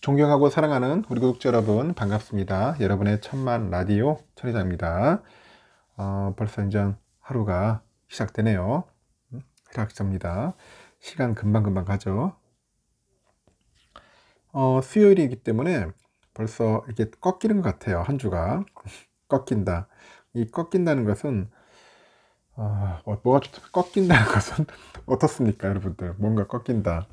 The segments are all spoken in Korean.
존경하고 사랑하는 우리 구독자 여러분 반갑습니다. 여러분의 천만 라디오 천혜자입니다. 벌써 이제 하루가 시작되네요. 시작합니다. 시간 금방금방 가죠. 수요일이기 때문에 벌써 이렇게 꺾이는 것 같아요. 한 주가 꺾인다. 이 꺾인다는 것은 뭐가 꺾인다는 것은 어떻습니까, 여러분들? 뭔가 꺾인다.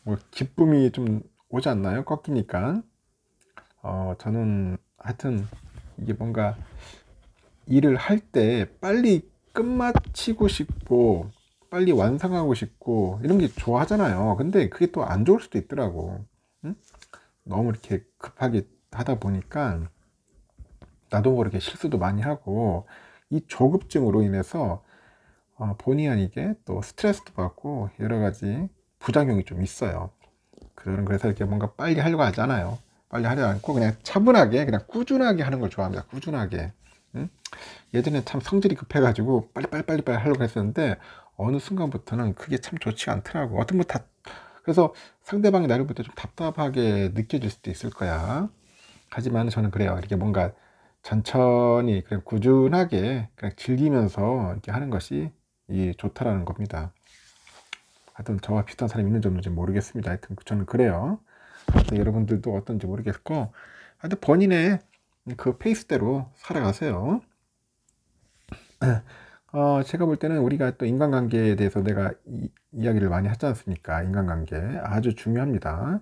뭐 기쁨이 좀 오지 않나요? 꺾이니까. 저는 하여튼 이게 뭔가 일을 할 때 빨리 끝마치고 싶고 빨리 완성하고 싶고 이런 게 좋아하잖아요. 근데 그게 또 안 좋을 수도 있더라고. 응? 너무 이렇게 급하게 하다 보니까 나도 모르게 실수도 많이 하고 이 조급증으로 인해서 본의 아니게 또 스트레스도 받고 여러 가지 부작용이 좀 있어요. 그래서 이렇게 뭔가 빨리 하려고 하잖아요. 빨리 하려고 않고 그냥 차분하게 그냥 꾸준하게 하는 걸 좋아합니다. 꾸준하게. 응? 예전에 참 성질이 급해가지고 빨리 하려고 했었는데 어느 순간부터는 그게 참 좋지가 않더라고. 어떤 뭐 그래서 상대방이 나를 볼 때 좀 답답하게 느껴질 수도 있을 거야. 하지만 저는 그래요. 이렇게 뭔가 천천히 그냥 꾸준하게 그냥 즐기면서 이렇게 하는 것이 좋다라는 겁니다. 하여튼 저와 비슷한 사람이 있는지 없는지 모르겠습니다. 하여튼 저는 그래요. 하여튼 여러분들도 어떤지 모르겠고 하여튼 본인의 그 페이스대로 살아가세요. 제가 볼 때는 우리가 또 인간관계에 대해서 내가 이야기를 많이 하지 않습니까? 인간관계 아주 중요합니다.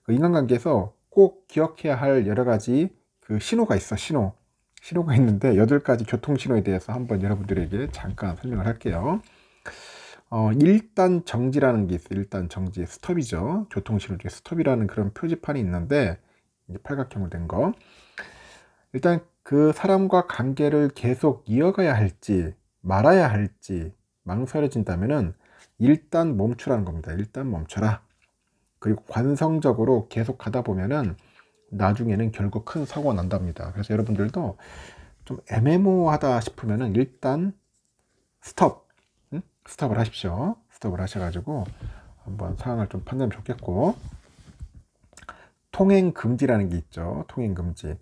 그 인간관계에서 꼭 기억해야 할 여러 가지 그 신호가 있어. 신호가 있는데 8가지 교통신호에 대해서 한번 여러분들에게 잠깐 설명을 할게요. 1단 정지라는 게 있어요. 1단 정지, 스톱이죠. 교통신호 중에 스톱이라는 그런 표지판이 있는데 팔각형으로 된 거. 일단 그 사람과 관계를 계속 이어가야 할지 말아야 할지 망설여진다면은 일단 멈추라는 겁니다. 일단 멈춰라. 그리고 관성적으로 계속 가다 보면은 나중에는 결국 큰 사고가 난답니다. 그래서 여러분들도 좀 애매모호하다 싶으면은 일단 스톱을 하십시오. 스톱을 하셔가지고 한번 상황을 좀 판단하면 좋겠고, 통행 금지라는 게 있죠. 통행 금지.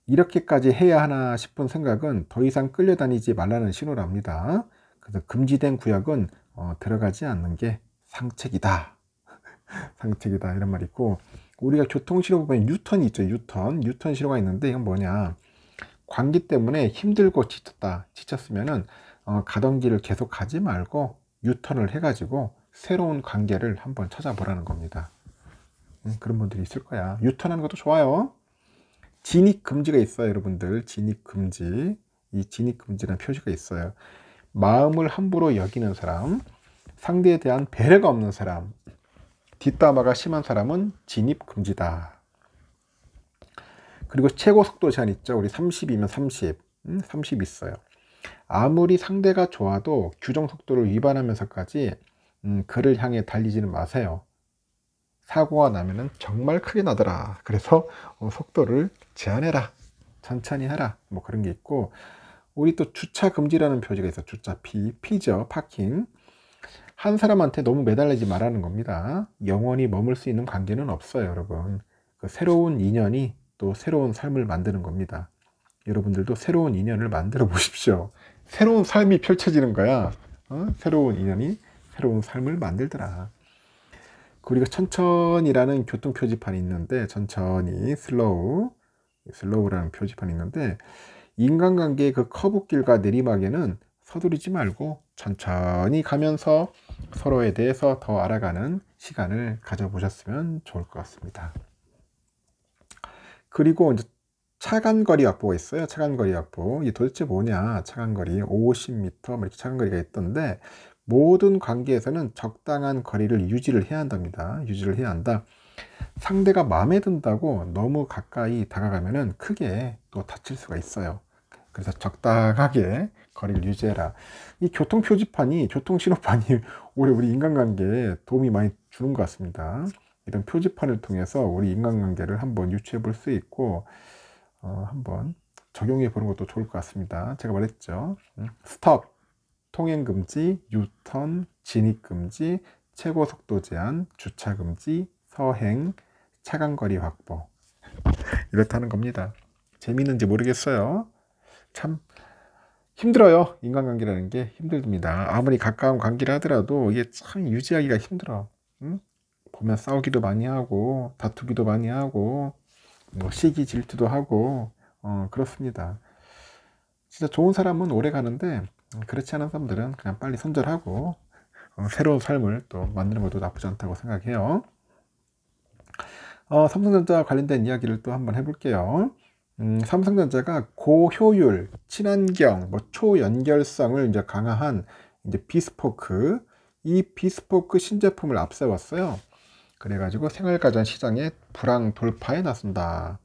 이렇게까지 해야 하나 싶은 생각은 더 이상 끌려다니지 말라는 신호랍니다. 그래서 금지된 구역은 들어가지 않는 게 상책이다. 상책이다 이런 말이 있고, 우리가 교통신호 보면 유턴이 있죠. 유턴 신호가 있는데 이건 뭐냐, 관계 때문에 힘들고 지쳤으면은 가던 길을 계속 가지 말고 유턴을 해가지고 새로운 관계를 한번 찾아보라는 겁니다. 그런 분들이 있을 거야. 유턴하는 것도 좋아요. 진입 금지가 있어요, 여러분들. 진입 금지. 이 진입 금지라는 표시가 있어요. 마음을 함부로 여기는 사람, 상대에 대한 배려가 없는 사람, 뒷담화가 심한 사람은 진입 금지다. 그리고 최고 속도 제한 있죠. 우리 30이면 30 있어요. 아무리 상대가 좋아도 규정 속도를 위반하면서까지 그를 향해 달리지는 마세요. 사고가 나면은 정말 크게 나더라. 그래서 속도를 제한해라. 천천히 하라. 뭐 그런 게 있고, 우리 또 주차 금지라는 표지가 있어. 주차 P죠. 파킹. 한 사람한테 너무 매달리지 말라는 겁니다. 영원히 머물 수 있는 관계는 없어요, 여러분. 그 새로운 인연이 또 새로운 삶을 만드는 겁니다. 여러분들도 새로운 인연을 만들어 보십시오. 새로운 삶이 펼쳐지는 거야. 새로운 인연이 새로운 삶을 만들더라. 우리가 천천히라는 교통 표지판이 있는데, 천천히 슬로우라는 표지판이 있는데, 인간관계의 그 커브길과 내리막에는 서두르지 말고 천천히 가면서 서로에 대해서 더 알아가는 시간을 가져보셨으면 좋을 것 같습니다. 그리고 이제 차간거리 확보가 있어요. 차간거리 확보. 이게 도대체 뭐냐? 차간거리 50m 이렇게 차간거리가 있던데, 모든 관계에서는 적당한 거리를 유지를 해야 한답니다. 유지를 해야 한다. 상대가 마음에 든다고 너무 가까이 다가가면은 크게 또 다칠 수가 있어요. 그래서 적당하게 거리를 유지해라. 이 교통신호판이 오히려 우리 인간관계에 도움이 많이 주는 것 같습니다. 이런 표지판을 통해서 우리 인간관계를 한번 유추해 볼 수 있고, 한번 적용해 보는 것도 좋을 것 같습니다. 제가 말했죠. 스톱, 통행금지, 유턴, 진입금지, 최고속도 제한, 주차금지, 서행, 차간거리 확보. 이렇다는 겁니다. 재미있는지 모르겠어요. 참 힘들어요. 인간관계라는 게 힘듭니다. 아무리 가까운 관계를 하더라도 이게 참 유지하기가 힘들어. 응? 보면 싸우기도 많이 하고 다투기도 많이 하고 뭐 시기 질투도 하고 그렇습니다. 진짜 좋은 사람은 오래 가는데 그렇지 않은 사람들은 그냥 빨리 손절하고 새로운 삶을 또 만드는 것도 나쁘지 않다고 생각해요. 삼성전자 관련된 이야기를 또 한번 해볼게요. 삼성전자가 고효율, 친환경, 뭐 초연결성을 이제 강화한 이제 비스포크, 이 비스포크 신제품을 앞세웠어요. 그래가지고 생활가전 시장에 불황 돌파에 나선다.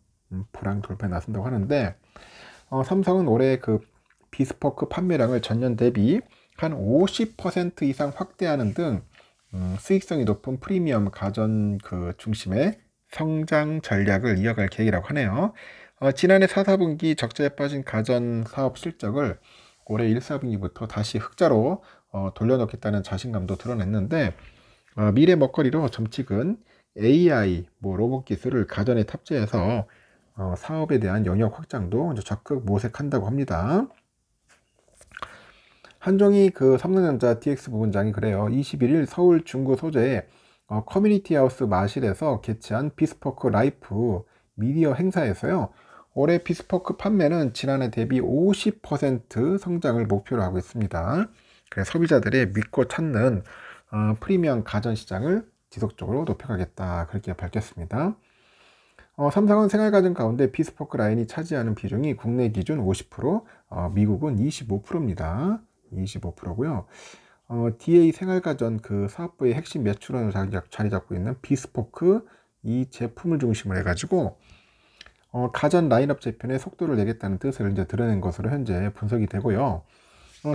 불황 돌파에 나선다고 하는데, 삼성은 올해 그 비스포크 판매량을 전년 대비 한 50% 이상 확대하는 등 수익성이 높은 프리미엄 가전 그 중심의 성장 전략을 이어갈 계획이라고 하네요. 지난해 4, 4분기 적자에 빠진 가전 사업 실적을 올해 1, 4분기부터 다시 흑자로 돌려놓겠다는 자신감도 드러냈는데, 미래 먹거리로 점찍은 AI, 뭐 로봇 기술을 가전에 탑재해서 사업에 대한 영역 확장도 이제 적극 모색한다고 합니다. 한종희 그 삼성전자 DX 부본장이 그래요. 21일 서울 중구 소재의 커뮤니티 하우스 마실에서 개최한 비스포크 라이프 미디어 행사에서요. 올해 비스포크 판매는 지난해 대비 50% 성장을 목표로 하고 있습니다. 그래서 소비자들의 믿고 찾는 프리미엄 가전 시장을 지속적으로 높여가겠다, 그렇게 밝혔습니다. 삼성은 생활가전 가운데 비스포크 라인이 차지하는 비중이 국내 기준 50%, 미국은 25%입니다. 25%고요. DA 생활가전 그 사업부의 핵심 매출원으로 자리 잡고 있는 비스포크 이 제품을 중심으로 해가지고 가전 라인업 재편에 속도를 내겠다는 뜻을 이제 드러낸 것으로 현재 분석이 되고요.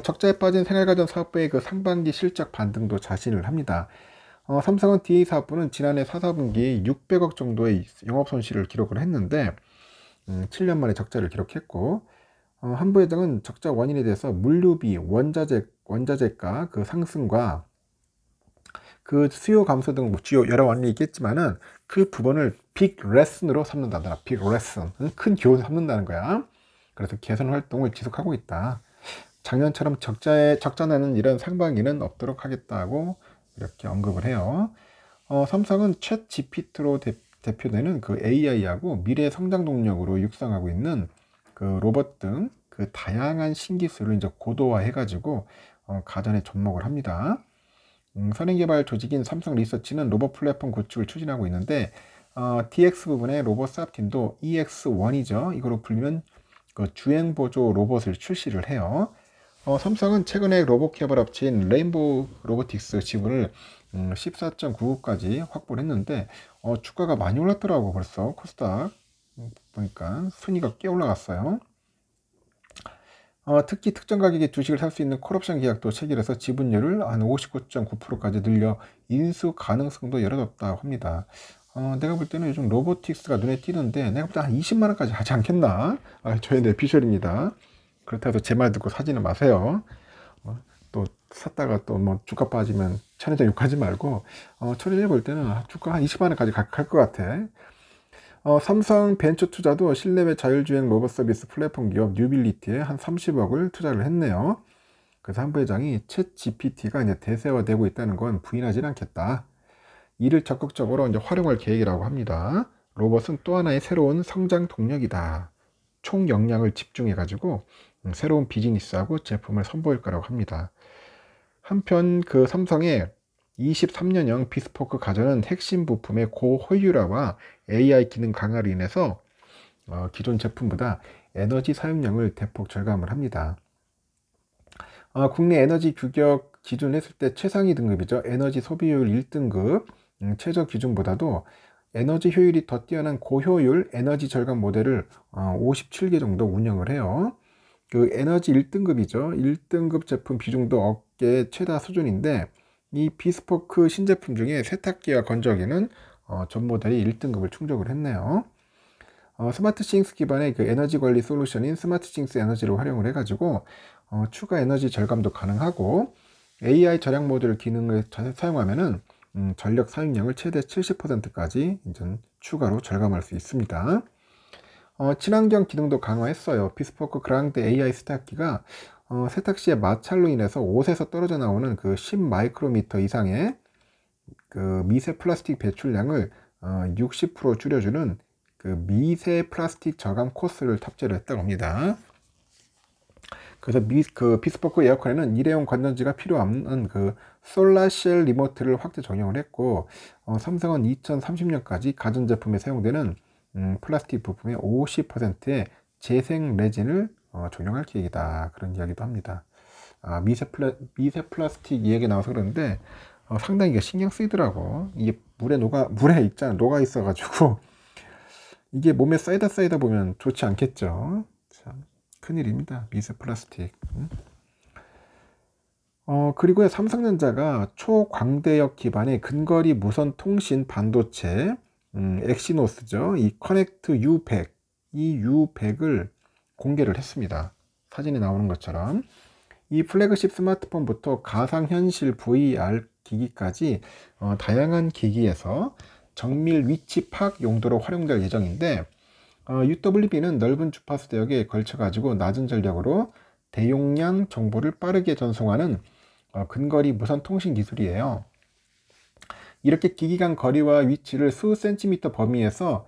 적자에 빠진 생활가전 사업부의 그 상반기 실적 반등도 자신을 합니다. 삼성은 DA 사업부는 지난해 4, 4분기 600억 정도의 영업 손실을 기록을 했는데 7년 만에 적자를 기록했고, 한부 회장은 적자 원인에 대해서 물류비, 원자재가 그 상승과 그 수요 감소 등 주요 여러 원인이 있겠지만은 그 부분을 빅 레슨으로 삼는다더라. 빅 레슨, 큰 교훈을 삼는다는 거야. 그래서 개선 활동을 지속하고 있다. 작년처럼 적자 나는 이런 상반기는 없도록 하겠다고 이렇게 언급을 해요. 삼성은 챗 GPT로 대표되는 그 AI하고 미래 성장 동력으로 육성하고 있는 그 로봇 등 그 다양한 신기술을 이제 고도화해가지고 가전에 접목을 합니다. 선행개발 조직인 삼성 리서치는 로봇 플랫폼 구축을 추진하고 있는데, DX 부분의 로봇 사업팀도 EX1이죠. 이거로 불리면 그 주행 보조 로봇을 출시를 해요. 삼성은 최근에 로봇 개발 업체인 레인보우 로보틱스 지분을 14.99까지 확보를 했는데 주가가 많이 올랐더라고. 벌써 코스닥 보니까 순위가 꽤 올라갔어요. 특히 특정 가격에 주식을 살 수 있는 콜옵션 계약도 체결해서 지분율을 한 59.9%까지 늘려 인수 가능성도 열어뒀다고 합니다. 내가 볼 때는 요즘 로보틱스가 눈에 띄는데 내가 볼 때 한 20만 원까지 하지 않겠나? 저의 내피셜입니다. 그렇다고 해서 제 말 듣고 사지는 마세요. 또 샀다가 또 뭐 주가 빠지면 천혜장 욕하지 말고 천혜장 볼 때는 주가 한 20만 원까지 갈 것 같아. 삼성 벤처 투자도 실내외 자율주행 로봇 서비스 플랫폼 기업 뉴빌리티에 한 30억을 투자를 했네요. 그래서 한 부회장이 챗 GPT가 이제 대세화되고 있다는 건 부인하지 않겠다. 이를 적극적으로 이제 활용할 계획이라고 합니다. 로봇은 또 하나의 새로운 성장 동력이다. 총 역량을 집중해 가지고 새로운 비즈니스하고 제품을 선보일 거라고 합니다. 한편 그 삼성의 23년형 비스포크 가전은 핵심 부품의 고효율화와 AI 기능 강화로 인해서 기존 제품보다 에너지 사용량을 대폭 절감을 합니다. 국내 에너지 규격 기준 했을 때 최상위 등급이죠. 에너지 소비효율 1등급 최저 기준보다도 에너지 효율이 더 뛰어난 고효율 에너지 절감 모델을 57개 정도 운영을 해요. 그 에너지 1등급이죠. 1등급 제품 비중도 업계 최다 수준인데 이 비스포크 신제품 중에 세탁기와 건조기는 전 모델이 1등급을 충족을 했네요. 스마트싱스 기반의 그 에너지 관리 솔루션인 스마트싱스 에너지를 활용을 해가지고 추가 에너지 절감도 가능하고 AI 절약 모듈 기능을 사용하면은 전력 사용량을 최대 70%까지 이제 추가로 절감할 수 있습니다. 친환경 기능도 강화했어요. 비스포크 그랑데 AI 세탁기가 세탁 시의 마찰로 인해서 옷에서 떨어져 나오는 그 10 마이크로미터 이상의 그 미세 플라스틱 배출량을 60% 줄여주는 그 미세 플라스틱 저감 코스를 탑재를 했다고 합니다. 그래서 그 비스포크 에어컨에는 일회용 건전지가 필요 없는 그 솔라셀 리모트를 확대 적용을 했고, 삼성은 2030년까지 가전제품에 사용되는 플라스틱 부품의 50%의 재생 레진을 적용할 계획이다. 그런 이야기도 합니다. 미세 플라스틱 이야기 나와서 그러는데 상당히 이게 신경 쓰이더라고. 이게 물에 녹아 있어가지고 이게 몸에 쌓이다 보면 좋지 않겠죠. 참 큰일입니다. 미세 플라스틱. 그리고 삼성전자가 초광대역 기반의 근거리 무선 통신 반도체 엑시노스죠. 이 커넥트 U100, 이 U100을 공개를 했습니다. 사진에 나오는 것처럼 이 플래그십 스마트폰부터 가상현실 VR 기기까지 다양한 기기에서 정밀 위치 파악 용도로 활용될 예정인데, UWB는 넓은 주파수 대역에 걸쳐 가지고 낮은 전력으로 대용량 정보를 빠르게 전송하는 근거리 무선 통신 기술이에요. 이렇게 기기 간 거리와 위치를 수 센티미터 범위에서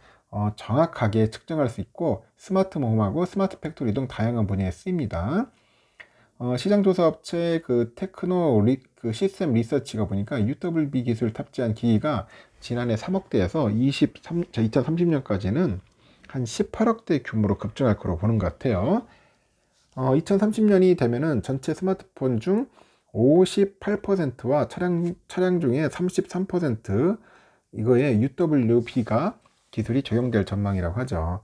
정확하게 측정할 수 있고, 스마트홈하고 스마트 팩토리 등 다양한 분야에 쓰입니다. 시장조사 업체 그 그 시스템 리서치가 보니까 UWB 기술 탑재한 기기가 지난해 3억대에서 2030년까지는 한 18억대 규모로 급증할 거로 보는 것 같아요. 2030년이 되면은 전체 스마트폰 중 58%와 차량 중에 33% 이거에 UWB가 기술이 적용될 전망이라고 하죠.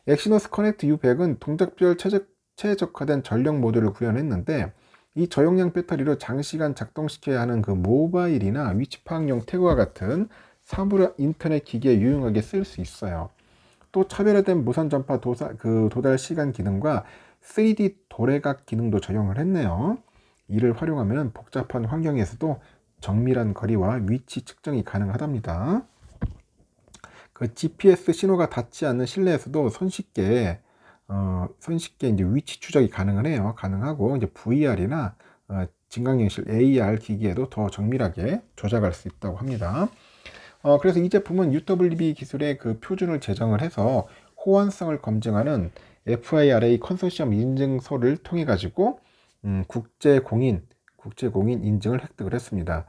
엑시노스 커넥트 U100은 동작별 최적화된 전력 모듈을 구현했는데, 이 저용량 배터리로 장시간 작동시켜야 하는 그 모바일이나 위치 파악용 태그와 같은 사물 인터넷 기기에 유용하게 쓸 수 있어요. 또 차별화된 무선 전파 도달 시간 기능과 3D 도래각 기능도 적용을 했네요. 이를 활용하면 복잡한 환경에서도 정밀한 거리와 위치 측정이 가능하답니다. 그 GPS 신호가 닿지 않는 실내에서도 손쉽게 이제 위치 추적이 가능하고, 이제 VR이나 증강현실 AR 기기에도 더 정밀하게 조작할 수 있다고 합니다. 그래서 이 제품은 UWB 기술의 그 표준을 제정을 해서 호환성을 검증하는 FIRA 컨소시엄 인증서를 통해 가지고 국제공인 인증을 획득을 했습니다.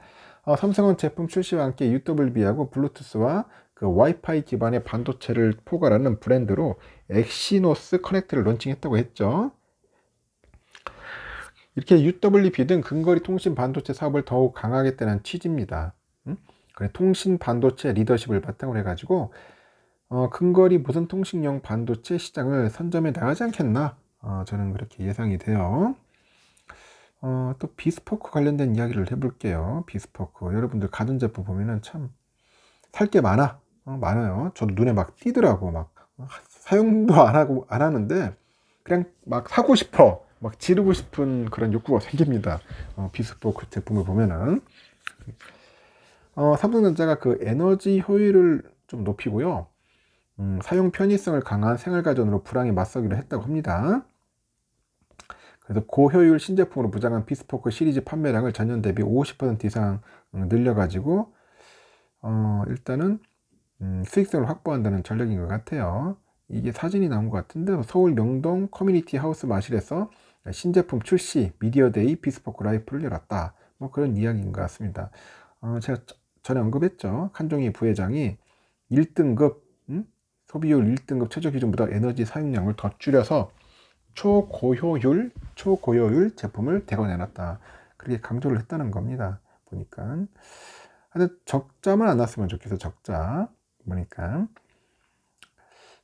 삼성은 제품 출시와 함께 UWB하고 블루투스와 그 와이파이 기반의 반도체를 포괄하는 브랜드로 엑시노스 커넥트를 론칭했다고 했죠. 이렇게 UWB 등 근거리 통신 반도체 사업을 더욱 강화하겠다는 취지입니다. 그래, 통신 반도체 리더십을 바탕으로 해가지고 근거리 무선 통신용 반도체 시장을 선점해 나가지 않겠나, 저는 그렇게 예상이 돼요. 또 비스포크 관련된 이야기를 해볼게요. 비스포크 여러분들 가전제품 보면은 참 살 게 많아요. 저도 눈에 막 띄더라고. 막 사용도 안 하는데 그냥 막 사고 싶어, 막 지르고 싶은 그런 욕구가 생깁니다. 비스포크 제품을 보면은 삼성전자가 그 에너지 효율을 좀 높이고요, 사용 편의성을 강한 생활가전으로 불황에 맞서기로 했다고 합니다. 그래서 고효율 신제품으로 무장한 비스포크 시리즈 판매량을 전년 대비 50% 이상 늘려가지고 일단은 수익성을 확보한다는 전략인 것 같아요. 이게 사진이 나온 것 같은데, 서울 명동 커뮤니티 하우스 마실에서 신제품 출시 미디어데이 비스포크 라이프를 열었다, 뭐 그런 이야기인 것 같습니다. 제가 전에 언급했죠. 한종희 부회장이 1등급 소비율 1등급 최저 기준보다 에너지 사용량을 더 줄여서 초고효율 제품을 대거 내놨다, 그렇게 강조를 했다는 겁니다. 보니까 하여튼 적자만 안 났으면 좋겠어. 적자 보니까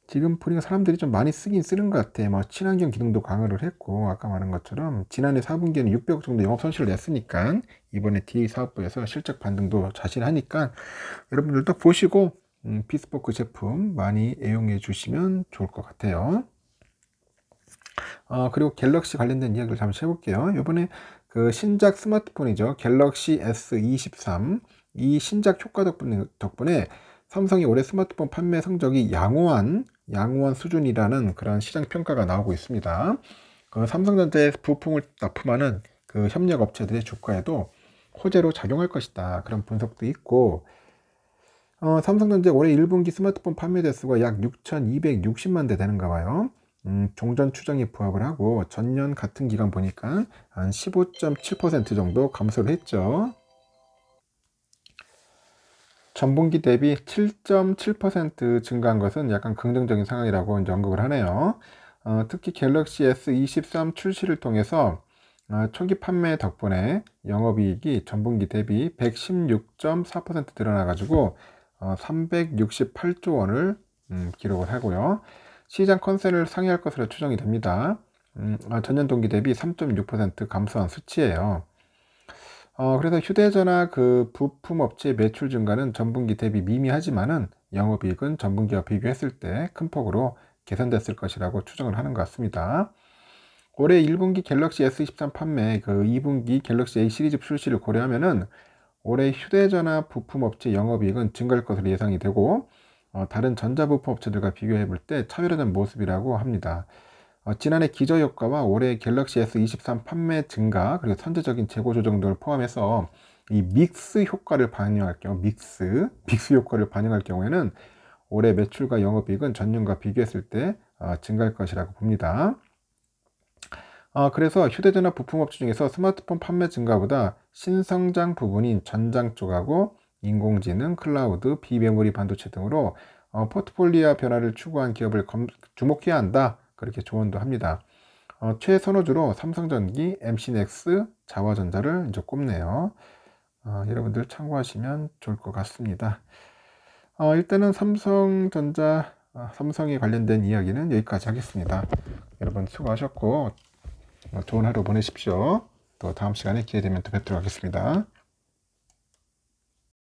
지금 보니까 사람들이 좀 많이 쓰는 것 같아. 뭐 친환경 기능도 강화를 했고, 아까 말한 것처럼 지난해 4분기에는 600억 정도 영업 손실을 냈으니까 이번에 DA 사업부에서 실적 반등도 자신하니까 여러분들도 보시고 비스포크 제품 많이 애용해 주시면 좋을 것 같아요. 그리고 갤럭시 관련된 이야기를 잠시 해볼게요. 이번에 그 신작 스마트폰이죠. 갤럭시 S23 이 신작 효과 덕분에 삼성이 올해 스마트폰 판매 성적이 양호한 수준이라는 그런 시장 평가가 나오고 있습니다. 그 삼성전자의 부품을 납품하는 그 협력 업체들의 주가에도 호재로 작용할 것이다. 그런 분석도 있고, 삼성전자 올해 1분기 스마트폰 판매 대수가 약 6,260만 대 되는가 봐요. 종전 추정이 부합을 하고 전년 같은 기간 보니까 한 15.7% 정도 감소를 했죠. 전분기 대비 7.7% 증가한 것은 약간 긍정적인 상황이라고 이제 언급을 하네요. 특히 갤럭시 S23 출시를 통해서 초기 판매 덕분에 영업이익이 전분기 대비 116.4% 늘어나가지고 368조 원을 기록을 하고요. 시장 컨센을 상회할 것으로 추정이 됩니다. 전년 동기 대비 3.6% 감소한 수치예요. 그래서 휴대전화 그 부품 업체 매출 증가는 전분기 대비 미미하지만은 영업이익은 전분기와 비교했을 때 큰 폭으로 개선됐을 것이라고 추정을 하는 것 같습니다. 올해 1분기 갤럭시 S23 판매, 그 2분기 갤럭시 A 시리즈 출시를 고려하면은 올해 휴대전화 부품 업체 영업이익은 증가할 것으로 예상이 되고, 다른 전자부품 업체들과 비교해 볼 때 차별화된 모습이라고 합니다. 지난해 기저효과와 올해 갤럭시 S23 판매 증가, 그리고 선제적인 재고 조정 등을 포함해서 이 믹스 효과를 반영할 경우, 믹스 효과를 반영할 경우에는 올해 매출과 영업이익은 전년과 비교했을 때 증가할 것이라고 봅니다. 그래서 휴대전화 부품업체 중에서 스마트폰 판매 증가보다 신성장 부분인 전장 쪽하고 인공지능, 클라우드, 비메모리 반도체 등으로 포트폴리오 변화를 추구한 기업을 주목해야 한다. 그렇게 조언도 합니다. 최선호주로 삼성전기, MC넥스, 자화전자를 이제 꼽네요. 여러분들 참고하시면 좋을 것 같습니다. 일단은 삼성전자, 삼성에 관련된 이야기는 여기까지 하겠습니다. 여러분 수고하셨고 좋은 하루 보내십시오. 또 다음 시간에 기회 되면 또 뵙도록 하겠습니다.